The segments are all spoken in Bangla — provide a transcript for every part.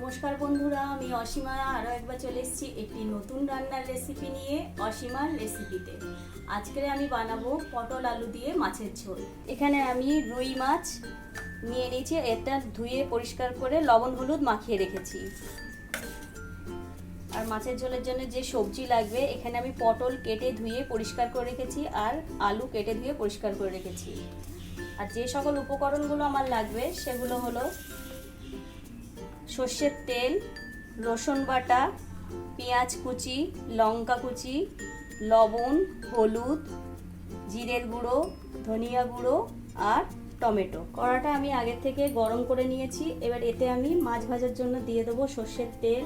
নমস্কার বন্ধুরা, আমি অসীমা আরও একবার চলে এসেছি একটি নতুন রান্নার রেসিপি নিয়ে। অসীমার রেসিপিতে আজকে আমি বানাবো পটল আলু দিয়ে মাছের ঝোল। এখানে আমি রুই মাছ নিয়ে নিয়েছি, এটা ধুয়ে পরিষ্কার করে লবণ হলুদ মাখিয়ে রেখেছি। আর মাছের ঝোলের জন্য যে সবজি লাগবে, এখানে আমি পটল কেটে ধুয়ে পরিষ্কার করে রেখেছি আর আলু কেটে ধুয়ে পরিষ্কার করে রেখেছি। আর যে সকল উপকরণগুলো আমার লাগবে সেগুলো হলো সর্ষের তেল, রসুন বাটা, পেঁয়াজ কুচি, লঙ্কা কুচি, লবণ, হলুদ, জিরের গুঁড়ো, ধনিয়া গুঁড়ো আর টমেটো। কড়াটা আমি আগে থেকে গরম করে নিয়েছি। এবার এতে আমি মাছ ভাজার জন্য দিয়ে দেবো সর্ষের তেল।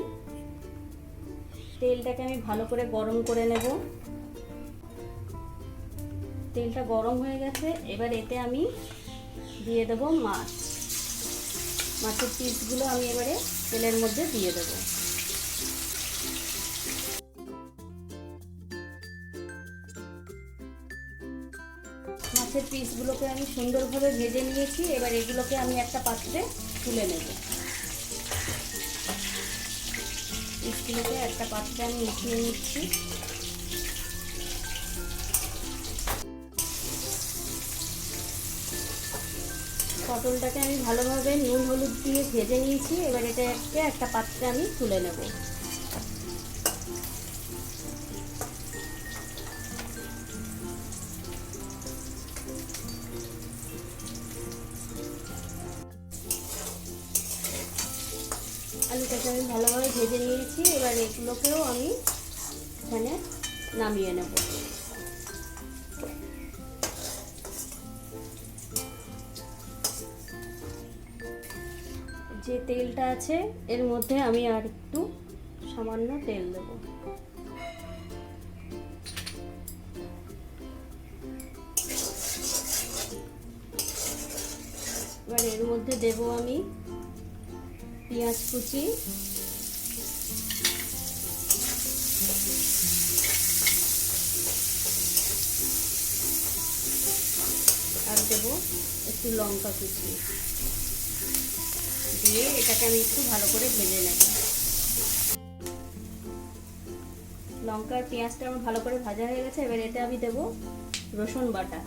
তেলটাকে আমি ভালো করে গরম করে নেব। তেলটা গরম হয়ে গেছে, এবার এতে আমি দিয়ে দেবো মাছের পিসগুলো আমি এবারে তেলের মধ্যে দিয়ে দেব। মাছের পিসগুলোকে আমি সুন্দরভাবে ভেজে নিয়েছি। এবার এগুলোকে আমি একটা পাত্রে তুলে নেব। পিসগুলোকে একটা পাত্রে আমি উঠিয়ে নিচ্ছি। পটলটাকে আমি ভালোভাবে নুন হলুদ দিয়ে ভেজে নিয়েছি। এবার এটাকে একটা পাত্রে আমি তুলে নেব। আলুটাকে আমি ভালোভাবে ভেজে নিয়েছি। এবার এগুলোকেও আমি এখানে নামিয়ে নেব। যে তেলটা আছে এর মধ্যে আমি আর একটু সামান্য তেল দেব। এবার এর মধ্যে দেব আমি পেঁয়াজ কুচি, আর দেব একটু লঙ্কা কুচি দিয়ে এটাকে আমি একটু ভালো করে ভেজে নেব। লঙ্কার পেঁয়াজটা আমার ভালো করে ভাজা হয়ে গেছে। এবার এটা আমি দেব রসুন বাটা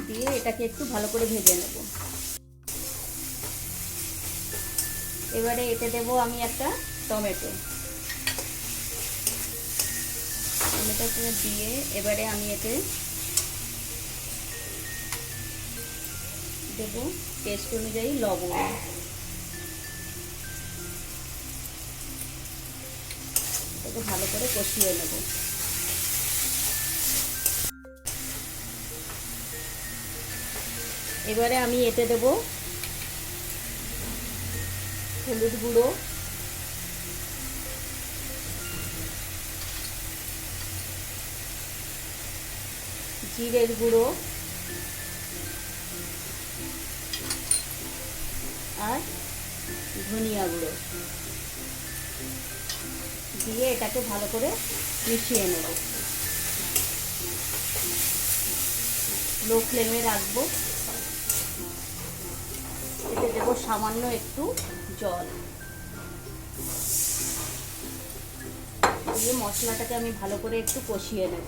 দিয়ে এটাকে একটু ভালো করে ভেজে নেব। এবারে এতে দেব আমি একটা টমেটো দিয়ে এবারে আমি এতে দেব টেস্ট অনুযায়ী লবণ। এটাকে ভালো করে কষিয়ে নেব। এবারে আমি এতে দেব হলুদ গুঁড়ো, জিরের গুঁড়ো আর ধনিয়া গুঁড়ো দিয়ে এটাকে ভালো করে মিশিয়ে নেব। লো ফ্লেমে রাখবো। এতে দেবো সামান্য একটু জল দিয়ে মশলাটাকে আমি ভালো করে একটু কষিয়ে নেব।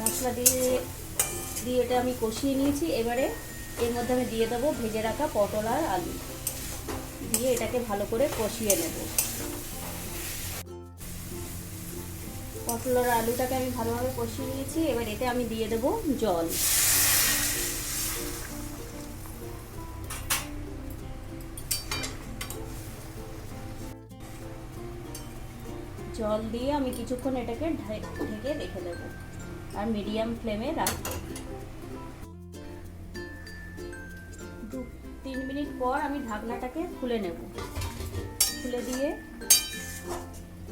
মশলা দিয়ে এটা আমি কষিয়ে নিয়েছি। এবারে এর মধ্যে আমি দিয়ে দেবো ভেজে রাখা পটল আর আলু দিয়ে এটাকে ভালো করে কষিয়ে নেব। পটল আর আলুটাকে আমি ভালোভাবে কষিয়ে নিয়েছি। এবার এতে আমি দিয়ে দেবো জল। জল দিয়ে আমি কিছুক্ষণ এটাকে ঢেকে রেখে দেব আর মিডিয়াম ফ্লেমে রাখবো। 2-3 মিনিট পর আমি ঢাকনাটাকে খুলে নেব। খুলে দিয়ে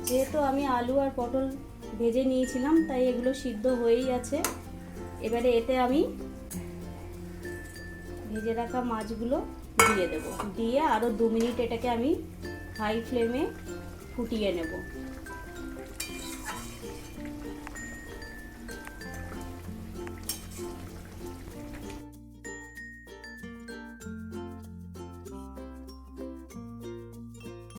যেহেতু আমি আলু আর পটল ভেজে নিয়েছিলাম তাই এগুলো সিদ্ধ হয়েই আছে। এবারে এতে আমি ভেজে রাখা মাছগুলো দিয়ে দেব। দিয়ে আরও 2 মিনিট এটাকে আমি হাই ফ্লেমে ফুটিয়ে নেব।